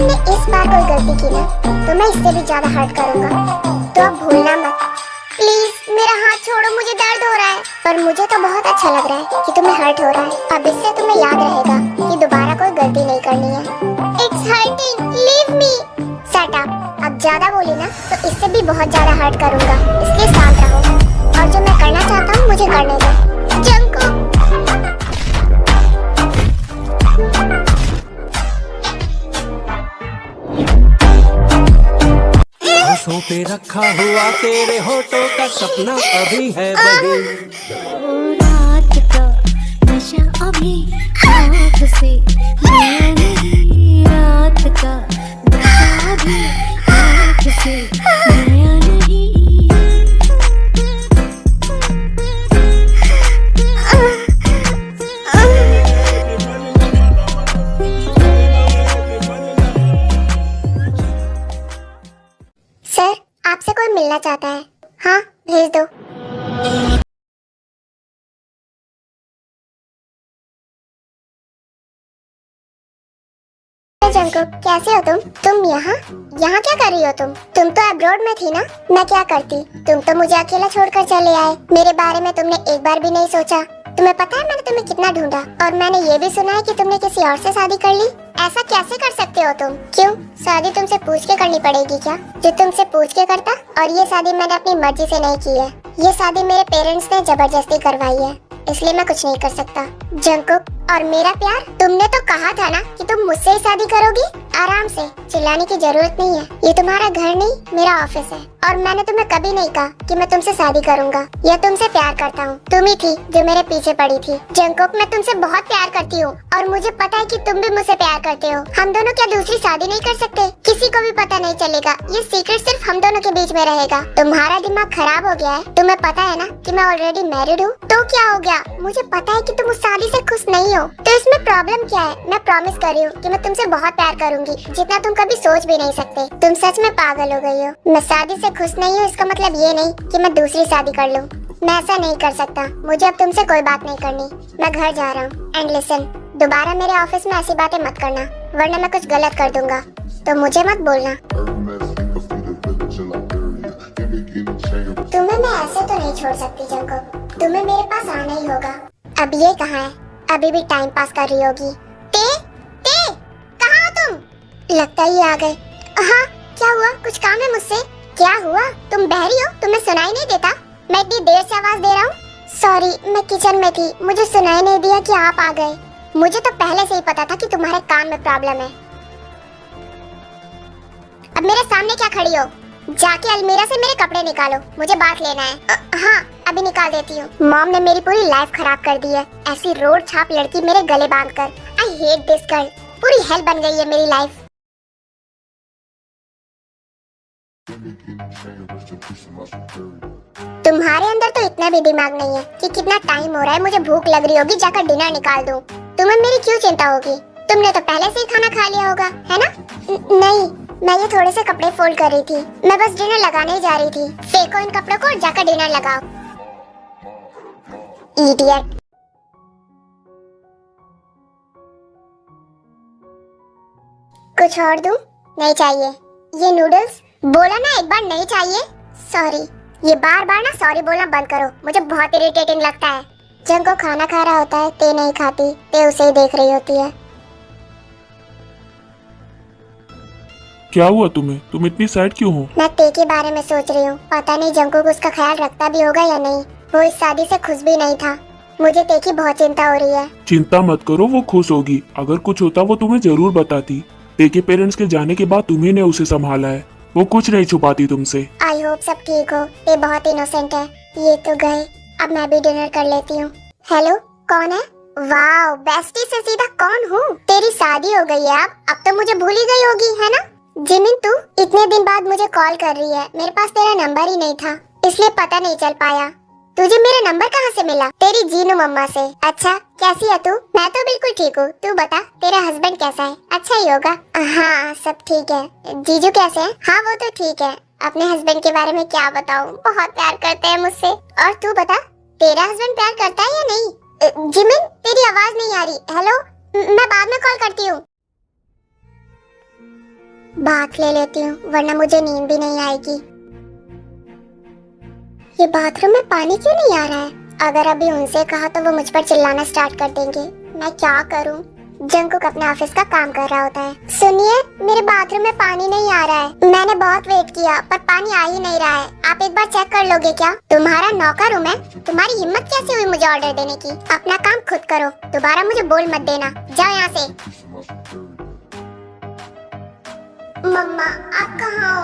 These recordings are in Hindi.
तुमने इस बार कोई गलती की ना तो मैं इससे भी ज्यादा हर्ट करूंगा, तो अब भूलना मत। प्लीज मेरा हाथ छोड़ो, मुझे दर्द हो रहा है। पर मुझे तो बहुत अच्छा लग रहा है कि तुम्हें हर्ट हो रहा है। अब इससे तुम्हें याद रहेगा कि दोबारा कोई गलती नहीं करनी है। It's hurting, leave me. Shut up. अब ज्यादा बोली ना तो इससे भी बहुत ज्यादा हर्ट करूंगा, इसलिए शांत रहो और जो मैं करना चाहता हूँ मुझे करने दो। जंकुक। होठों पे रखा हुआ तेरे होठों का सपना अभी है बड़ी। रात का नशा अभी आँख से गया नहीं, रात का नशा अभी आँख से गया नहीं। सर, आपसे कोई मिलना चाहता है। हाँ, भेज दो। जंकुक, कैसे हो तुम यहाँ यहाँ क्या कर रही हो तुम तो अब्रॉड में थी ना। मैं क्या करती, तुम तो मुझे अकेला छोड़कर चले आए। मेरे बारे में तुमने एक बार भी नहीं सोचा। तुम्हें पता है मैंने तुम्हें कितना ढूंढा, और मैंने ये भी सुना है कि तुमने किसी और से शादी कर ली। ऐसा कैसे कर सकते हो तुम? क्यों, शादी तुमसे पूछ के करनी पड़ेगी क्या? जो तुमसे पूछ के करता। और ये शादी मैंने अपनी मर्जी से नहीं की है, ये शादी मेरे पेरेंट्स ने जबरदस्ती करवाई है, इसलिए मैं कुछ नहीं कर सकता। जंकुक, और मेरा प्यार, तुमने तो कहा था ना कि तुम मुझसे ही शादी करोगी। आराम से, चिल्लाने की जरूरत नहीं है। ये तुम्हारा घर नहीं, मेरा ऑफिस है। और मैंने तुम्हें कभी नहीं कहा कि मैं तुमसे शादी करूंगा या तुमसे प्यार करता हूँ। तुम ही थी जो मेरे पीछे पड़ी थी। जंकुक, मैं तुमसे बहुत प्यार करती हूँ और मुझे पता है कि तुम भी मुझसे प्यार करते हो। हम दोनों क्या दूसरी शादी नहीं कर सकते? किसी को भी पता नहीं चलेगा, ये सीक्रेट सिर्फ हम दोनों के बीच में रहेगा। तुम्हारा दिमाग खराब हो गया है। तुम्हें पता है ना कि मैं ऑलरेडी मैरिड हूँ। तो क्या हो गया? मुझे पता है कि तुम उस शादी से खुश नहीं हो, तो इसमें प्रॉब्लम क्या है? मैं प्रॉमिस कर रही हूँ कि मैं तुमसे बहुत प्यार करूंगी, जितना तुम कभी सोच भी नहीं सकते। तुम सच में पागल हो गई हो। मैं शादी से खुश नहीं हूँ इसका मतलब ये नहीं कि मैं दूसरी शादी कर लूँ। मैं ऐसा नहीं कर सकता। मुझे अब तुमसे कोई बात नहीं करनी। मैं घर जा रहा हूँ। एंड लिसन, दोबारा मेरे ऑफिस में ऐसी बातें मत करना, वरना मैं कुछ गलत कर दूंगा। तो मुझे मत बोलना। तुम्हें मैं ऐसे तो नहीं छोड़ सकती जंकुक। तुम्हें मेरे पास आना ही होगा। अब ये कहाँ है? अभी भी टाइम पास कर रही होगी। ते कहाँ हो तुम? लगता ही आ गए। हाँ, क्या हुआ? कुछ काम है मुझसे? क्या हुआ? तुम बहरी हो? तुम्हें सुनाई नहीं देता? मैं इतनी देर से आवाज दे रहा हूँ। सॉरी, मैं किचन में थी, मुझे सुनाई नहीं दिया कि आप आ गए। मुझे तो पहले से ही पता था कि तुम्हारे कान में प्रॉब्लम है। अब मेरे सामने क्या खड़ी हो? जाके अलमीरा से मेरे कपड़े निकालो, मुझे बात लेना है। हाँ, अभी निकाल देती हूँ। मॉम ने मेरी पूरी लाइफ खराब कर दी है। ऐसी रोड छाप लड़की मेरे गले बांधकर। I hate this girl. पूरी हेल बन गई है मेरी लाइफ। तुम्हारे अंदर तो इतना भी दिमाग नहीं है कि कितना टाइम हो रहा है, मुझे भूख लग रही होगी, जाकर डिनर निकाल दूं। तुम्हें मेरी क्यों चिंता होगी? तुमने तो पहले से ही खाना खा लिया होगा, है ना? नहीं, मैं ये थोड़े से कपड़े फोल्ड कर रही थी। मैं बस डिनर लगाने ही जा रही थी। फेंको इन कपड़ों को और जाकर डिनर लगाओ। इडियट। कुछ और दूं? नहीं चाहिए। ये नूडल्स, बोला ना एक बार नहीं चाहिए। सॉरी। ये बार बार ना सॉरी बोलना बंद करो, मुझे बहुत इरिटेटिंग लगता है। जंको खाना खा रहा होता है, ते नहीं खाती, ते उसे ही देख रही होती है। क्या हुआ तुम्हें? तुम इतनी सैड क्यों हो? मैं ते के बारे में सोच रही हूँ। पता नहीं जंको उसका ख्याल रखता भी होगा या नहीं। वो इस शादी से खुश भी नहीं था। मुझे ते की बहुत चिंता हो रही है। चिंता मत करो, वो खुश होगी। अगर कुछ होता वो तुम्हें जरूर बताती। ते के पेरेंट्स के जाने के बाद तुम्ही ने उसे संभाला है, वो कुछ नहीं छुपाती तुमसे। आई होप सब ठीक हो। ये बहुत इनोसेंट है। ये तो गए, अब मैं भी डिनर कर लेती हूँ। हेलो, कौन है? वाओ, बेस्टी से सीधा कौन हूँ? तेरी शादी हो गई है अब तो मुझे भूल ही गई होगी, है ना? जिमिन, तू इतने दिन बाद मुझे कॉल कर रही है। मेरे पास तेरा नंबर ही नहीं था, इसलिए पता नहीं चल पाया। तुझे मेरा नंबर कहाँ से मिला? तेरी जीनू मम्मा से। अच्छा, कैसी है तू? मैं तो बिल्कुल ठीक हूँ। तू बता, तेरा हस्बैंड कैसा है? अच्छा ही होगा। हाँ, सब ठीक है। जीजू कैसे है? हाँ, वो तो ठीक है। अपने हस्बैंड के बारे में क्या बताऊँ, बहुत प्यार करते हैं मुझसे। और तू बता, तेरा हस्बैंड प्यार करता है या नहीं? जिमिन, तेरी आवाज नहीं आ रही। हेलो, मैं बाद में कॉल करती हूँ। भाग ले लेती हूँ वरना मुझे नींद भी नहीं आएगी। ये बाथरूम में पानी क्यों नहीं आ रहा है? अगर अभी उनसे कहा तो वो मुझ पर चिल्लाना स्टार्ट कर देंगे। मैं क्या करूँ? जंकुक अपने ऑफिस का काम कर रहा होता है। सुनिए, मेरे बाथरूम में पानी नहीं आ रहा है। मैंने बहुत वेट किया पर पानी आ ही नहीं रहा है। आप एक बार चेक कर लोगे क्या? तुम्हारा नौकर हूँ मैं। तुम्हारी हिम्मत कैसे हुई मुझे ऑर्डर देने की? अपना काम खुद करो, दोबारा मुझे बोल मत देना। जाओ यहाँ से। मम्मा, आप कहाँ हो?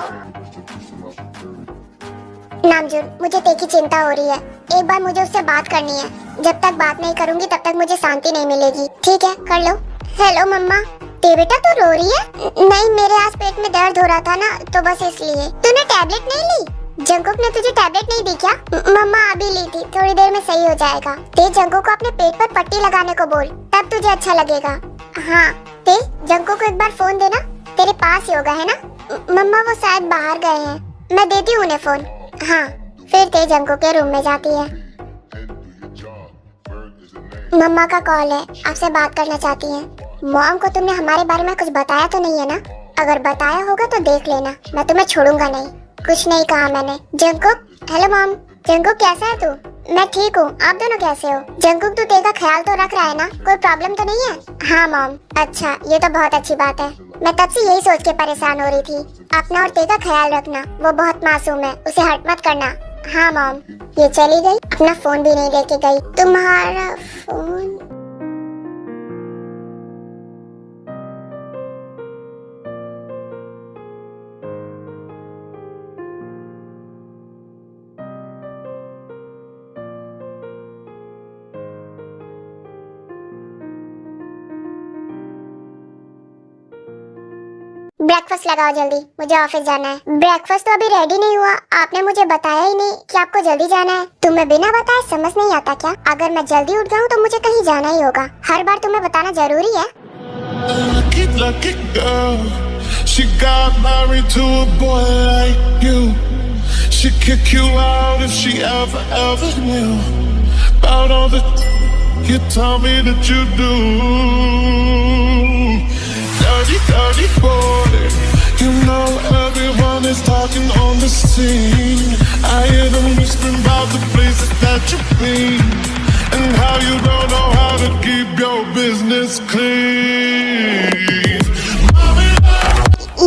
नामजुन, मुझे ते की चिंता हो रही है। एक बार मुझे उससे बात करनी है। जब तक बात नहीं करूंगी तब तक मुझे शांति नहीं मिलेगी। ठीक है, कर लो। हेलो मम्मा। ते बेटा, तू रो रही है? नहीं, मेरे आज पेट में दर्द हो रहा था ना, तो बस इसलिए। तूने टैबलेट नहीं ली? जंकुक ने तुझे टैबलेट नहीं दी क्या? मम्मा, अभी ली थी, थोड़ी देर में सही हो जाएगा। ते जंकुक को अपने पेट पर पट्टी लगाने को बोल, तब तुझे अच्छा लगेगा। हाँ, ते जंकुक को एक बार फोन देना। तेरे पास ही होगा, है ना? मम्मा, वो शायद बाहर गए हैं। मैं देती हूँ उन्हें फोन। हाँ, फिर ते जंकुक के रूम में जाती है। मम्मा का कॉल है, आपसे बात करना चाहती हैं। मॉम को तुमने हमारे बारे में कुछ बताया तो नहीं है ना? अगर बताया होगा तो देख लेना, मैं तुम्हें छोड़ूंगा नहीं। कुछ नहीं कहा मैंने। Jungkook, hello mom. जंकुक, कैसा है तू? मैं ठीक हूँ, आप दोनों कैसे हो? जंकुक, तू ते का ख्याल तो रख रहा है ना? कोई प्रॉब्लम तो नहीं है? हाँ मॉम। अच्छा, ये तो बहुत अच्छी बात है। मैं तब से यही सोच के परेशान हो रही थी। अपना और ते का ख्याल रखना, वो बहुत मासूम है, उसे हर्ट मत करना। हाँ मॉम। ये चली गई, अपना फोन भी नहीं लेके गई। तुम्हारा फोन? ब्रेकफास्ट लगाओ जल्दी, मुझे ऑफिस जाना है। ब्रेकफास्ट तो अभी रेडी नहीं हुआ। आपने मुझे बताया ही नहीं कि आपको जल्दी जाना है। तुम्हें बिना बताए समझ नहीं आता क्या? अगर मैं जल्दी उठ जाऊँ तो मुझे कहीं जाना ही होगा। हर बार तुम्हें बताना जरूरी है? Lucky girl, she got married to a boy like you. She'd kick you out if she ever knew about all the you tell me that you do. Dirty boy, you know everyone is talking on the scene. I hear them whispering about the places that you've been and how you don't know how to keep your business clean.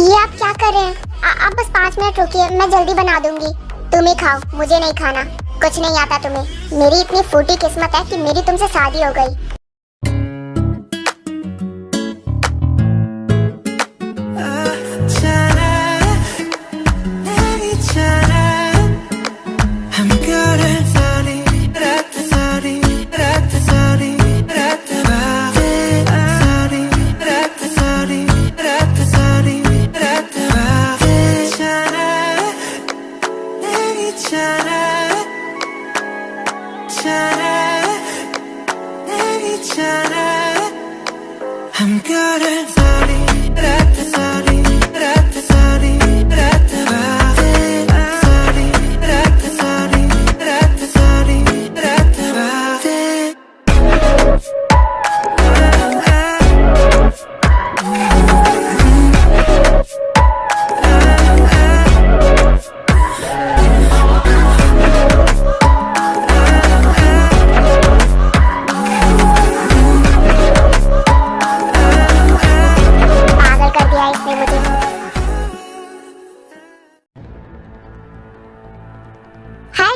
ये आप क्या कर रहे हैं? आप बस 5 मिनट रुकिए, मैं जल्दी बना दूंगी। तुम ही खाओ, मुझे नहीं खाना। कुछ नहीं आता तुम्हें। मेरी इतनी फूटी किस्मत है कि मेरी तुमसे शादी हो गई। I'm good at sorry, sorry, sorry,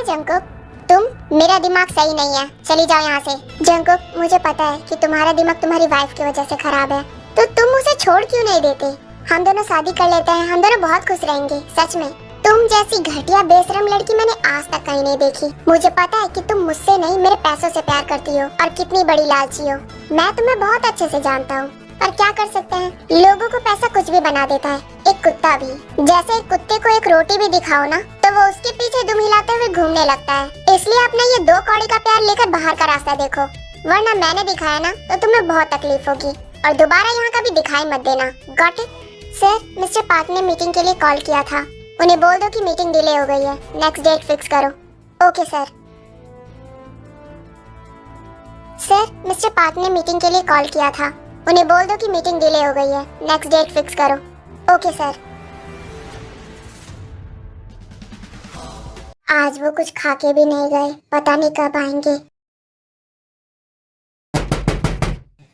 Jungkook, तुम, मेरा दिमाग सही नहीं है, चली जाओ यहाँ से। जंकुक, मुझे पता है कि तुम्हारा दिमाग तुम्हारी वाइफ की वजह से खराब है, तो तुम उसे छोड़ क्यों नहीं देते? हम दोनों शादी कर लेते हैं, हम दोनों बहुत खुश रहेंगे। सच में तुम जैसी घटिया बेशरम लड़की मैंने आज तक कहीं नहीं देखी। मुझे पता है कि तुम मुझसे नहीं मेरे पैसों से प्यार करती हो और कितनी बड़ी लालची हो। मैं तुम्हें बहुत अच्छे से जानता हूँ, पर क्या कर सकते हैं, लोगों को पैसा कुछ भी बना देता है, एक कुत्ता भी। जैसे एक कुत्ते को एक रोटी भी दिखाओ ना, तो वो उसके पीछे दुम हिलाते हुए घूमने लगता है। इसलिए अपना ये 2 कौड़ी का प्यार लेकर बाहर का रास्ता देखो, वरना मैंने दिखाया ना तो तुम्हें बहुत तकलीफ होगी। और दोबारा यहाँ कभी दिखाई मत देना। Got it? Sir, mister park ने मीटिंग के लिए कॉल किया था, उन्हें बोल दो कि मीटिंग डिले हो गई है, नेक्स्ट डेट फिक्स करो। Okay sir. Sir, mister park ने मीटिंग के लिए कॉल किया था, उन्हें बोल दो कि मीटिंग डिले हो गई है, नेक्स्ट डेट फिक्स करो। Okay sir. आज वो कुछ खा के भी नहीं गए, पता नहीं कब आएंगे।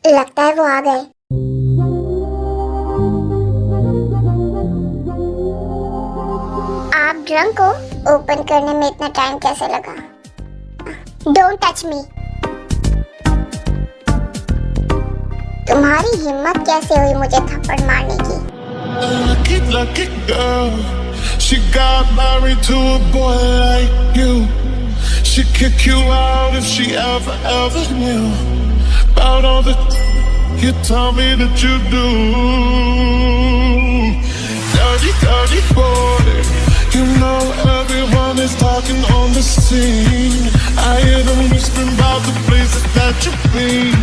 लगता है वो आ गए। आप ड्रंक को ओपन करने में इतना टाइम कैसे लगा? Don't touch me. तुम्हारी हिम्मत कैसे हुई मुझे थप्पड़ मारने की? Lucky, lucky girl. She got married to a boy like you. She'd kick you out if she ever knew about all the you tell me that you do. Dirty, dirty boy. You know everyone is talking on the scene. I hear them whispering about the places that you've been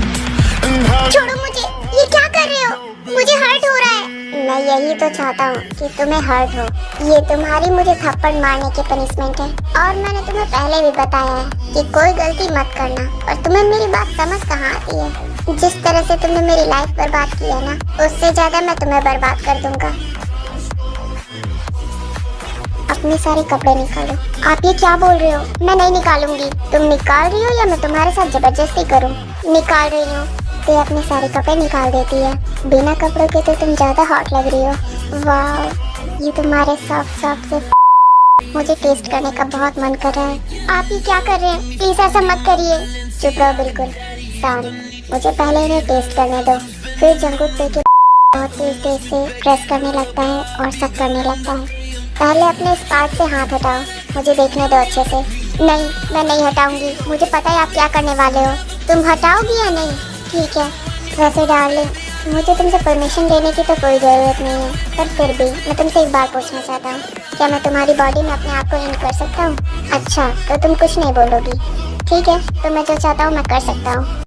and how. छोड़ो मुझे, ये क्या कर रहे हो? मुझे हर्ट हो रहा है। मैं यही तो चाहता हूँ कि तुम्हें हर्ट हो। ये तुम्हारी मुझे थप्पड़ मारने की पनिशमेंट है। और मैंने तुम्हें पहले भी बताया है कि कोई गलती मत करना, और तुम्हें मेरी बात समझ कहाँ आती है? जिस तरह से तुमने मेरी लाइफ बर्बाद की है ना, उससे ज्यादा मैं तुम्हें बर्बाद कर दूंगा। अपने सारे कपड़े निकालो। आप ये क्या बोल रहे हो? मैं नहीं निकालूंगी। तुम निकाल रही हो या मैं तुम्हारे साथ जबरदस्ती करूं? निकाल रही हूँ। तो अपने सारे कपड़े निकाल देती है। बिना कपड़ों के तो तुम ज्यादा हॉट लग रही हो। वाह, ये तुम्हारे सॉफ्ट से मुझे टेस्ट करने का बहुत मन कर रहा है। आप ये क्या कर रहे हैं? प्लीज ऐसा मत करिए। चुप रहो बिल्कुल शांत। मुझे पहले इन्हें टेस्ट करने दो। फिर जंगुक के बहुत तेज से प्रेस करने लगता है और सब करने लगता है। पहले अपने इस पार्ट से हाथ हटाओ, मुझे देखने दो अच्छे से। नहीं, मैं नहीं हटाऊंगी। मुझे पता है आप क्या करने वाले हो। तुम हटाओगी या नहीं? ठीक है। वैसे डार्लिंग, मुझे तुमसे परमिशन लेने की तो कोई ज़रूरत नहीं है, पर फिर भी मैं तुमसे एक बार पूछना चाहता हूँ, क्या मैं तुम्हारी बॉडी में अपने आप को इन कर सकता हूँ? अच्छा, तो तुम कुछ नहीं बोलोगी। ठीक है, तो मैं जो चाहता हूँ मैं कर सकता हूँ।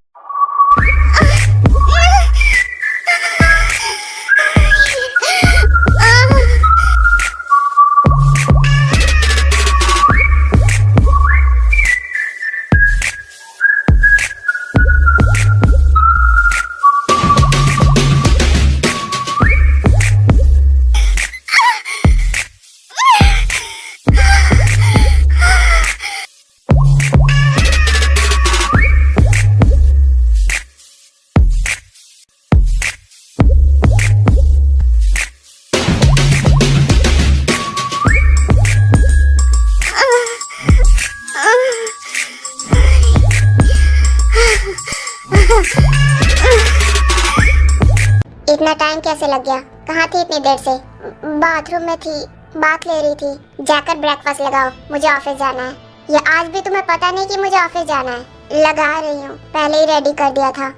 इतना टाइम कैसे लग गया? कहाँ थी इतनी देर से? बाथरूम में थी, बात ले रही थी। जाकर ब्रेकफास्ट लगाओ, मुझे ऑफिस जाना है। या आज भी तुम्हें पता नहीं कि मुझे ऑफिस जाना है? लगा रही हूँ, पहले ही रेडी कर दिया था।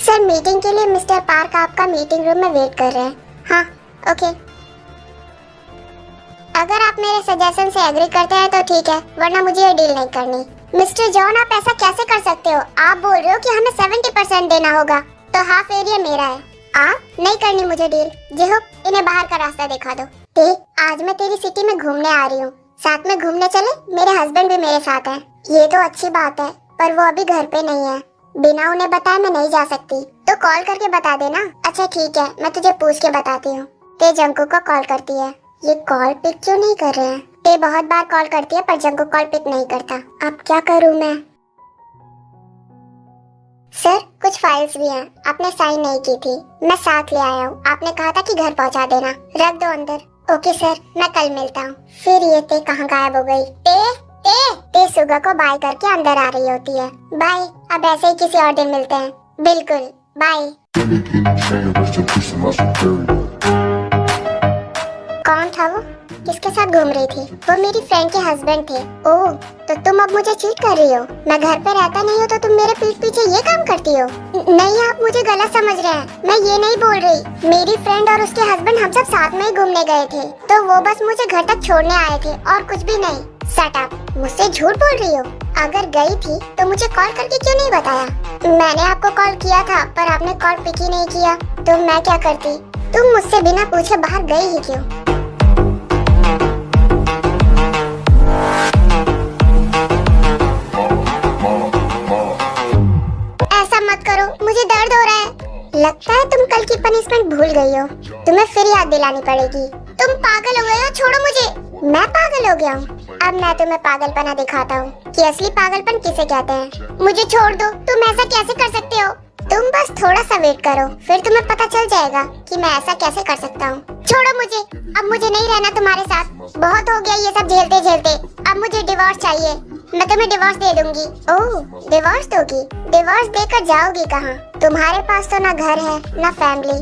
सर, मीटिंग के लिए मिस्टर पार्क आपका मीटिंग रूम में वेट कर रहे हैं। हाँ, ओके। अगर आप मेरे सजेशन से एग्री करते हैं तो ठीक है, वरना मुझे ये डील नहीं करनी। मिस्टर जॉन, आप ऐसा कैसे कर सकते हो? आप बोल रहे हो कि हमें 70% देना होगा, तो हाफ एरिया मेरा है। आप नहीं करनी मुझे डील। जी हो, इन्हें बाहर का रास्ता दिखा दो। आज मैं तेरी सिटी में घूमने आ रही हूँ, साथ में घूमने चले? मेरे हस्बैंड भी मेरे साथ हैं। ये तो अच्छी बात है, पर वो अभी घर पे नहीं है। बिना उन्हें बताए मैं नहीं जा सकती, तो कॉल करके बता देना। अच्छा ठीक है, मैं तुझे पूछ के बताती हूँ। ते जंकुक को कॉल करती है। ये कॉल पिक क्यों नहीं कर रहे हैं? ते बहुत बार कॉल करती है पर जंकुक कॉल पिक नहीं करता। अब क्या करूँ मैं? सर, कुछ फाइल्स भी हैं, आपने साइन नहीं की थी, मैं साथ ले आया हूँ। आपने कहा था कि घर पहुँचा देना। रख दो अंदर। ओके सर, मैं कल मिलता हूँ। फिर ये ते कहाँ गायब हो गई? ते सुगा को बाय करके अंदर आ रही होती है। बाय, अब ऐसे ही किसी और दिन मिलते हैं। बिल्कुल, बाय। कौन था वो? किसके साथ घूम रही थी? वो मेरी फ्रेंड के हस्बैंड थे। ओह, तो तुम अब मुझे चीट कर रही हो? मैं घर पे रहता नहीं हूँ तो तुम मेरे पीठ पीछे ये काम करती हो? नहीं, आप मुझे गलत समझ रहे हैं। मैं ये नहीं बोल रही। मेरी फ्रेंड और उसके हस्बैंड हम सब साथ में ही घूमने गए थे, तो वो बस मुझे घर तक छोड़ने आए थे और कुछ भी नहीं। शट अप, मुझसे झूठ बोल रही हो? अगर गई थी तो मुझे कॉल करके क्यों नहीं बताया? मैंने आपको कॉल किया था पर आपने कॉल पिक ही नहीं किया, तो मैं क्या करती? तुम मुझसे बिना पूछे बाहर गई ही क्यों? ऐसा मत करो, मुझे दर्द हो रहा है। लगता है तुम कल की पनिशमेंट भूल गई हो। तुम्हें फिर याद दिलानी पड़ेगी। तुम पागल हो गए हो, छोड़ो मुझे। मैं पागल हो गया हूँ? अब मैं तुम्हें पागलपना दिखाता हूँ कि असली पागलपन किसे कहते हैं। मुझे छोड़ दो, तुम ऐसा कैसे कर सकते हो? तुम बस थोड़ा सा वेट करो, फिर तुम्हें पता चल जाएगा कि मैं ऐसा कैसे कर सकता हूँ। छोड़ो मुझे, अब मुझे नहीं रहना तुम्हारे साथ। बहुत हो गया ये सब झेलते झेलते, अब मुझे डिवोर्स चाहिए। मैं तुम्हें डिवोर्स दे दूंगी। ओह, डिवोर्स दोगी? डिवोर्स देकर जाओगी कहाँ? तुम्हारे पास तो ना घर है ना फैमिली,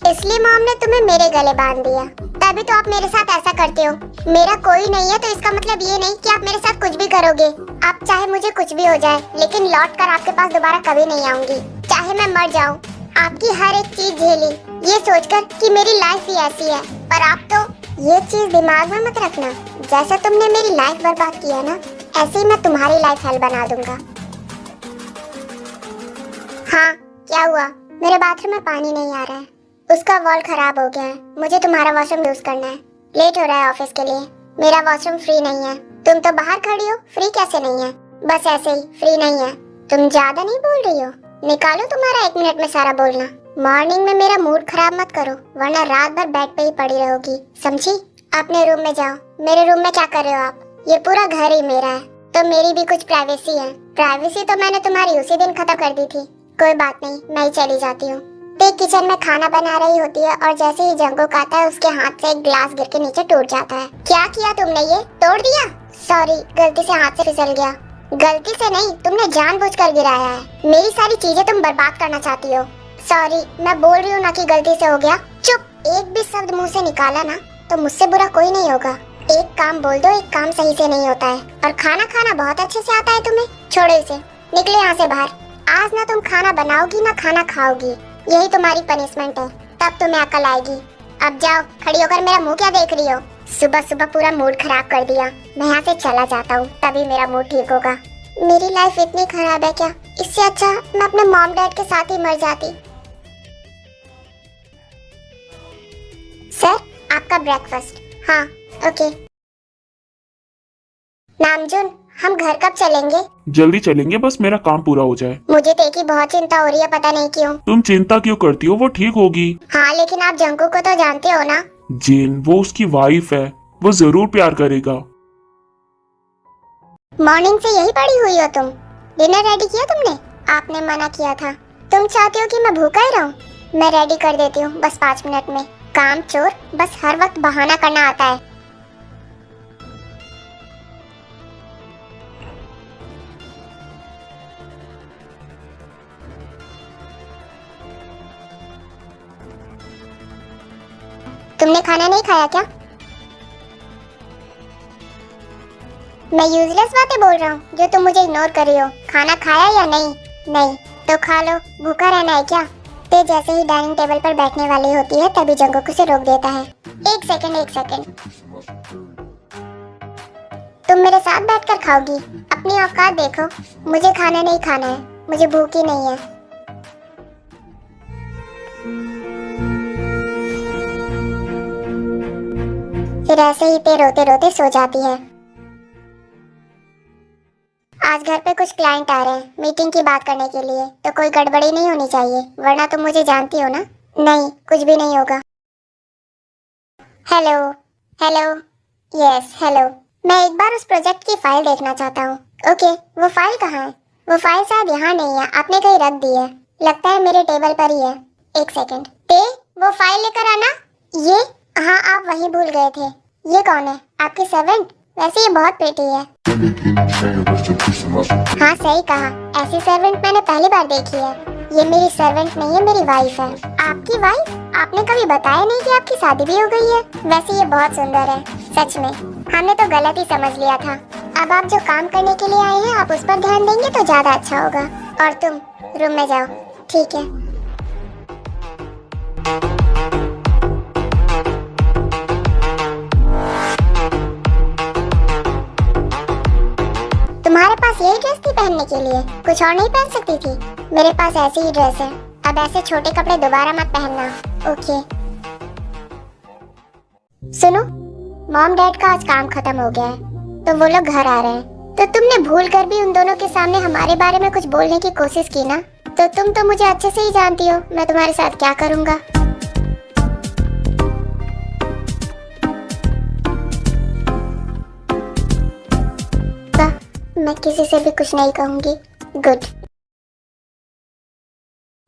इसलिए मॉम ने तुम्हें मेरे गले बांध दिया। तभी तो आप मेरे साथ ऐसा करते हो। मेरा कोई नहीं है तो इसका मतलब ये नहीं कि आप मेरे साथ कुछ भी करोगे। आप चाहे मुझे कुछ भी हो जाए, लेकिन लौट कर आपके पास दोबारा कभी नहीं आऊंगी, चाहे मैं मर जाऊं। आपकी हर एक चीज झेली ये सोचकर कि मेरी लाइफ ही ऐसी है, पर आप तो ये चीज दिमाग में मत रखना, जैसा तुमने मेरी लाइफ बर्बाद किया ना, ऐसे ही मैं तुम्हारी लाइफ हल बना दूंगा। हाँ, क्या हुआ? मेरे बाथरूम में पानी नहीं आ रहा है, उसका वॉल खराब हो गया है। मुझे तुम्हारा वॉशरूम यूज करना है, लेट हो रहा है ऑफिस के लिए। मेरा वॉशरूम फ्री नहीं है। तुम तो बाहर खड़ी हो, फ्री कैसे नहीं है? बस ऐसे ही फ्री नहीं है। तुम ज्यादा नहीं बोल रही हो? निकालो तुम्हारा 1 मिनट में सारा बोलना। मॉर्निंग में मेरा मूड खराब मत करो, वरना रात भर बेड पे ही पड़ी रहोगी, समझी? अपने रूम में जाओ। मेरे रूम में क्या कर रहे हो आप? ये पूरा घर ही मेरा है, तो मेरी भी कुछ प्राइवेसी है। प्राइवेसी तो मैंने तुम्हारी उसी दिन खत्म कर दी थी। कोई बात नहीं, मैं ही चली जाती हूँ। ते किचन में खाना बना रही होती है और जैसे ही जंगुक आता है उसके हाथ से एक ग्लास गिर के नीचे टूट जाता है। क्या किया तुमने? ये तोड़ दिया? सॉरी, गलती से हाथ से फिसल गया। गलती से नहीं, तुमने जानबूझकर गिराया है। मेरी सारी चीजें तुम बर्बाद करना चाहती हो। सॉरी, मैं बोल रही हूँ ना कि गलती से हो गया। चुप, एक भी शब्द मुंह से निकाला ना तो मुझसे बुरा कोई नहीं होगा। एक काम बोल दो, एक काम सही से नहीं होता है। और खाना खाना बहुत अच्छे से आता है तुम्हें। छोड़ो इसे, निकले यहाँ से बाहर। आज ना तुम खाना बनाओगी ना खाना खाओगी, यही तुम्हारी पनिशमेंट है, तब तुम्हें अकल आएगी। अब जाओ, खड़ी होकर मेरा मुंह क्या देख रही हो? सुबह सुबह पूरा मूड खराब कर दिया। मैं यहाँ से चला जाता हूँ, तभी मेरा मूड ठीक होगा। मेरी लाइफ इतनी खराब है क्या? इससे अच्छा मैं अपने मॉम डैड के साथ ही मर जाती। सर, आपका ब्रेकफास्ट। हाँ, ओके। नामजुन, हम घर कब चलेंगे? जल्दी चलेंगे, बस मेरा काम पूरा हो जाए। मुझे तो की बहुत चिंता हो रही है, पता नहीं क्यों। तुम चिंता क्यों करती हो? वो ठीक होगी। हाँ, लेकिन आप जंगुक को तो जानते हो ना? जिन, वो उसकी वाइफ है, वो जरूर प्यार करेगा। मॉर्निंग से यही पड़ी हुई हो तुम? डिनर रेडी किया तुमने? आपने मना किया था। तुम चाहती हो कि मैं भूखा ही रहूं? मैं रेडी कर देती हूँ, बस 5 मिनट में। काम चोर, बस हर वक्त बहाना करना आता है। तुमने खाना नहीं खाया क्या? मैं यूजलेस बातें बोल रहा हूँ जो तुम मुझे इग्नोर कर रही हो। खाना खाया या नहीं? नहीं तो खा लो, भूखा रहना है क्या? ते जैसे ही डाइनिंग टेबल पर बैठने वाली होती है तभी जंगुक उसे रोक देता है। एक सेकंड। तुम मेरे साथ बैठकर खाओगी? अपनी औकात देखो। मुझे खाना नहीं खाना है, मुझे भूख ही नहीं है। फिर ऐसे ही ते रोते रोते सो जाती है। आज घर पे कुछ क्लाइंट आ रहे हैं मीटिंग की बात करने के लिए, तो कोई गड़बड़ी नहीं होनी चाहिए, वरना तुम मुझे जानती हो ना? नहीं, कुछ भी नहीं होगा। Hello, yes hello. मैं एक बार उस प्रोजेक्ट की फाइल देखना चाहता हूँ। ओके, वो फाइल कहाँ है? वो फाइल शायद यहाँ नहीं है, आपने कहीं रख दी है। लगता है मेरे टेबल पर ही है। एक सेकंड। ते, वो फाइल लेकर आना। ये? हाँ, आप वही भूल गए थे। ये कौन है? आपकी सर्वेंट? वैसे ये बहुत प्रीटी है। हाँ, सही कहा, ऐसी सर्वेंट मैंने पहली बार देखी है। ये मेरी सर्वेंट नहीं है, मेरी वाइफ है। आपकी वाइफ? आपने कभी बताया नहीं कि आपकी शादी भी हो गई है। वैसे ये बहुत सुंदर है, सच में। हमने तो गलत ही समझ लिया था। अब आप जो काम करने के लिए आए हैं, आप उस पर ध्यान देंगे तो ज्यादा अच्छा होगा। और तुम रूम में जाओ, ठीक है? तुम्हारे पास यही ड्रेस थी पहनने के लिए? कुछ और नहीं पहन सकती थी? मेरे पास ऐसी ही ड्रेस है। अब ऐसे छोटे कपड़े दोबारा मत पहनना, ओके? सुनो, मॉम डैड का आज काम खत्म हो गया है, तो वो लोग घर आ रहे हैं। तो तुमने भूल कर भी उन दोनों के सामने हमारे बारे में कुछ बोलने की कोशिश की ना? तो तुम तो मुझे अच्छे से ही जानती हो मैं तुम्हारे साथ क्या करूँगा। मैं किसी से भी कुछ नहीं कहूंगी। गुड।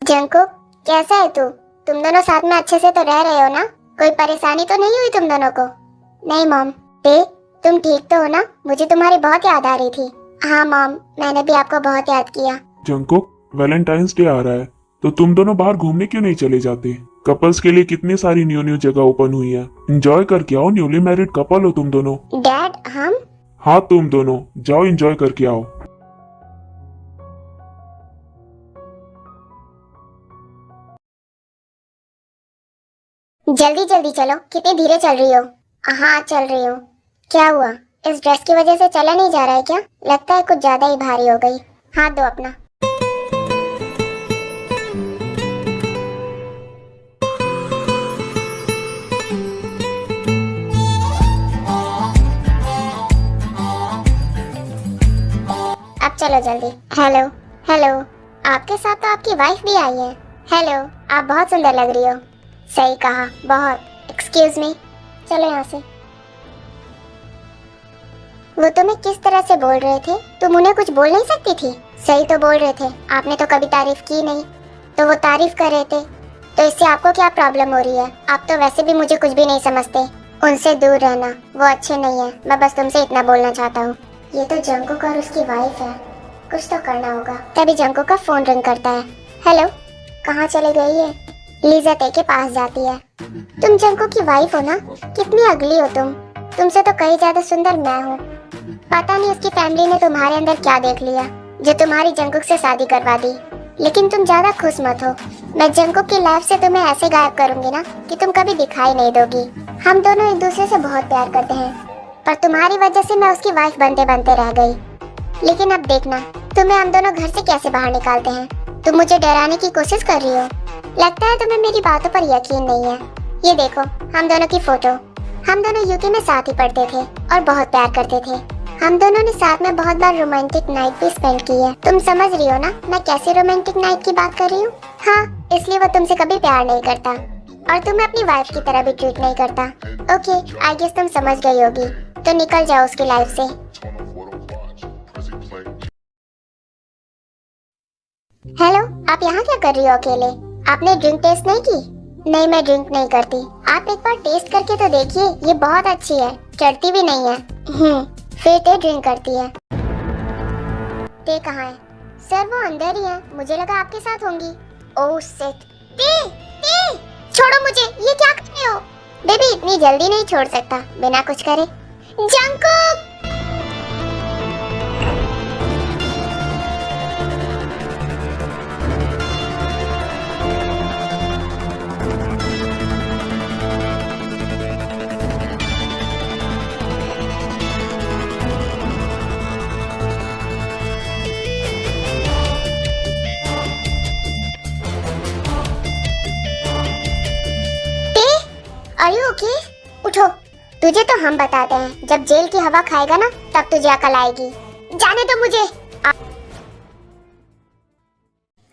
जंकुक, कैसा है तू? तुम दोनों साथ में अच्छे से तो रह रहे हो ना? कोई परेशानी तो नहीं हुई तुम दोनों को? नहीं मॉम। तुम ठीक तो हो ना? मुझे तुम्हारी बहुत याद आ रही थी। हाँ मॉम, मैंने भी आपको बहुत याद किया। जंकुक, वैलेंटाइंस डे आ रहा है तो तुम दोनों बाहर घूमने क्यों नहीं चले जाते? कपल्स के लिए कितनी सारी न्यू जगह ओपन हुई है, एंजॉय करके आओ। न्यूली मैरिड कपल हो तुम दोनों। डैड, हम? हाँ, तुम दोनों जाओ, एंजॉय करके आओ। जल्दी जल्दी चलो, कितनी धीरे चल रही हो? हाँ चल रही हूँ। क्या हुआ? इस ड्रेस की वजह से चला नहीं जा रहा है क्या? लगता है कुछ ज्यादा ही भारी हो गई। हाथ दो अपना। अब चलो जल्दी। हेलो हेलो, आपके साथ तो आपकी वाइफ भी आई है। हेलो, आप बहुत सुंदर लग रही हो। सही कहा, बहुत। एक्सक्यूज मी, चलो यहाँ से। वो तुम्हें किस तरह से बोल रहे थे? तुम उन्हें कुछ बोल नहीं सकती थी? सही तो बोल रहे थे, आपने तो कभी तारीफ की नहीं, तो वो तारीफ कर रहे थे, तो इससे आपको क्या प्रॉब्लम हो रही है? आप तो वैसे भी मुझे कुछ भी नहीं समझते। उनसे दूर रहना, वो अच्छे नहीं है। मैं बस तुमसे इतना बोलना चाहता हूँ। ये तो जंकुक और उसकी वाइफ है, कुछ तो करना होगा। तभी जंकुक का फोन रिंग करता है। हेलो, कहाँ चले गई है? लीजा ते के पास जाती है। तुम जंकुक की वाइफ हो ना? कितनी अगली हो तुम। तुमसे तो कहीं ज्यादा सुंदर मैं हूँ। पता नहीं उसकी फैमिली ने तुम्हारे अंदर क्या देख लिया जो तुम्हारी जंकुक से शादी करवा दी। लेकिन तुम ज्यादा खुश मत हो। मैं जंकुक की लाइफ से तुम्हें ऐसे गायब करूंगी ना कि तुम कभी दिखाई नहीं दोगी। हम दोनों एक दूसरे से बहुत प्यार करते हैं, पर तुम्हारी वजह से मैं उसकी वाइफ बनते बनते रह गई। लेकिन अब देखना तुम्हें हम दोनों घर से कैसे बाहर निकालते हैं। तुम मुझे डराने की कोशिश कर रही हो। लगता है तुम्हें मेरी बातों पर यकीन नहीं है। ये देखो हम दोनों की फोटो। हम दोनों यूके में साथ ही पढ़ते थे और बहुत प्यार करते थे। हम दोनों ने साथ में बहुत बार रोमांटिक नाइट भी स्पेंड की है। तुम समझ रही हो ना मैं कैसी रोमांटिक नाइट की बात कर रही हूँ? हाँ, इसलिए वो तुमसे कभी प्यार नहीं करता और तुम्हें अपनी वाइफ की तरह भी ट्रीट नहीं करता। ओके, आई गेस तुम समझ गई होगी, तो निकल जाओ उसकी लाइफ से। हेलो, आप यहाँ क्या कर रही हो अकेले? आपने ड्रिंक टेस्ट नहीं की? नहीं, मैं ड्रिंक नहीं करती। आप एक बार टेस्ट करके तो देखिए, ये बहुत अच्छी है, चढ़ती भी नहीं है। फिर ते ड्रिंक करती है। ते कहाँ है? सर वो अंदर ही है, मुझे लगा आपके साथ होंगी। Oh shit. ते छोड़ो मुझे, ये क्या कर रहे हो? बेबी इतनी जल्दी नहीं छोड़ सकता बिना कुछ करे। जंकुक! Are you okay? उठो, तुझे तो हम बताते हैं, जब जेल की हवा खाएगा ना तब तुझे अकल आएगी। जाने दो मुझे।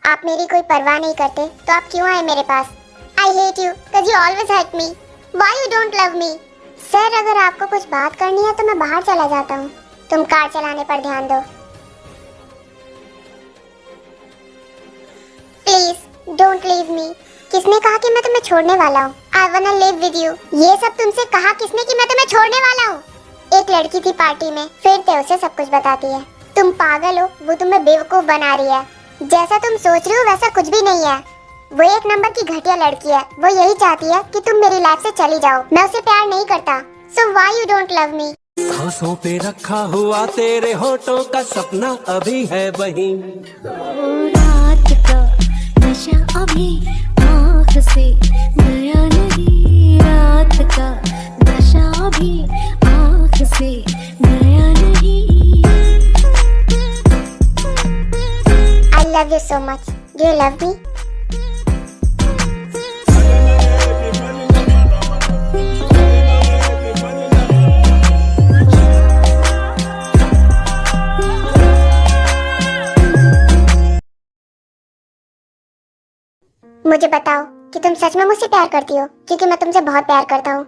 आप मेरी कोई परवाह नहीं करते तो आप क्यों आए मेरे पास? I hate you because you always hurt me. Why you don't love me? Sir, अगर आपको कुछ बात करनी है तो मैं बाहर चला जाता हूँ। तुम कार चलाने पर ध्यान दो। Please don't leave me. किसने कहा कि मैं तुम्हें छोड़ने वाला हूँ? I wanna live with you. ये सब तुमसे कहा किसने कि मैं तुम्हें छोड़ने वाला हूँ? एक लड़की थी पार्टी में, फिर ते उसे सब कुछ बताती है। तुम पागल हो, वो तुम्हें बेवकूफ बना रही है। जैसा तुम सोच रही हो वैसा कुछ भी नहीं है। वो एक नंबर की घटिया लड़की है। वो यही चाहती है कि तुम मेरी लाइफ से चली जाओ। मैं उसे प्यार नहीं करता। So why you don't love me? सांसों पे रखा हुआ तेरे होठों का सपना अभी है वहीं। रात का नशा अभी आँख से गया नहीं। रात का नशा अभी आँख से गया नहीं। I love you so much. Do you love me? मुझे बताओ कि तुम सच में मुझसे प्यार करती हो, क्योंकि मैं तुमसे बहुत प्यार करता हूँ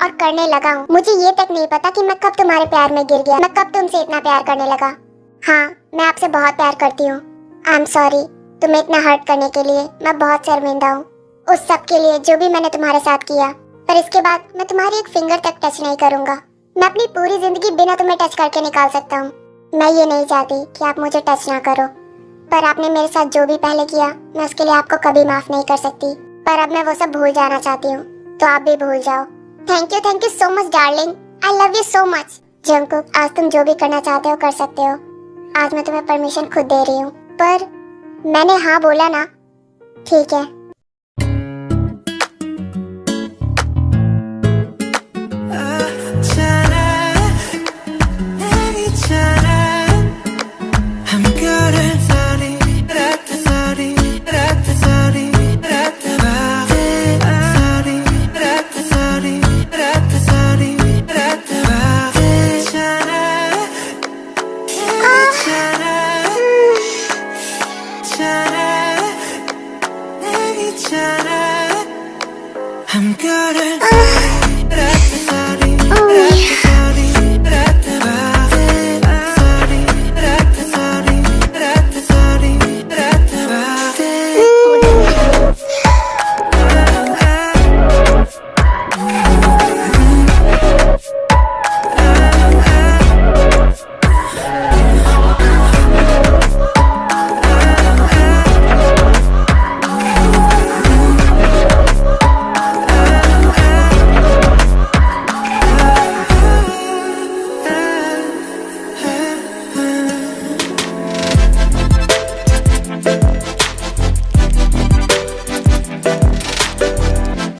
और करने लगा हूँ। मुझे ये तक नहीं पता कि मैं कब तुम्हारे प्यार में गिर गया, मैं कब तुमसे इतना प्यार करने लगा। हाँ, मैं आपसे बहुत प्यार करती हूँ। आई एम सॉरी तुम्हें इतना हर्ट करने के लिए। मैं बहुत शर्मिंदा हूँ उस सब के लिए जो भी मैंने तुम्हारे साथ किया। पर इसके बाद मैं तुम्हारी एक फिंगर तक टच नहीं करूँगा। मैं अपनी पूरी जिंदगी बिना तुम्हें टच करके निकाल सकता हूँ। मैं ये नहीं चाहती कि आप मुझे टच ना करो, पर आपने मेरे साथ जो भी पहले किया मैं उसके लिए आपको कभी माफ नहीं कर सकती। पर अब मैं वो सब भूल जाना चाहती हूँ, तो आप भी भूल जाओ। Thank you so much darling. I love you so much. Jungkook, आज तुम जो भी करना चाहते हो कर सकते हो। आज मैं तुम्हें परमिशन खुद दे रही हूँ। पर मैंने हाँ बोला ना? ठीक है।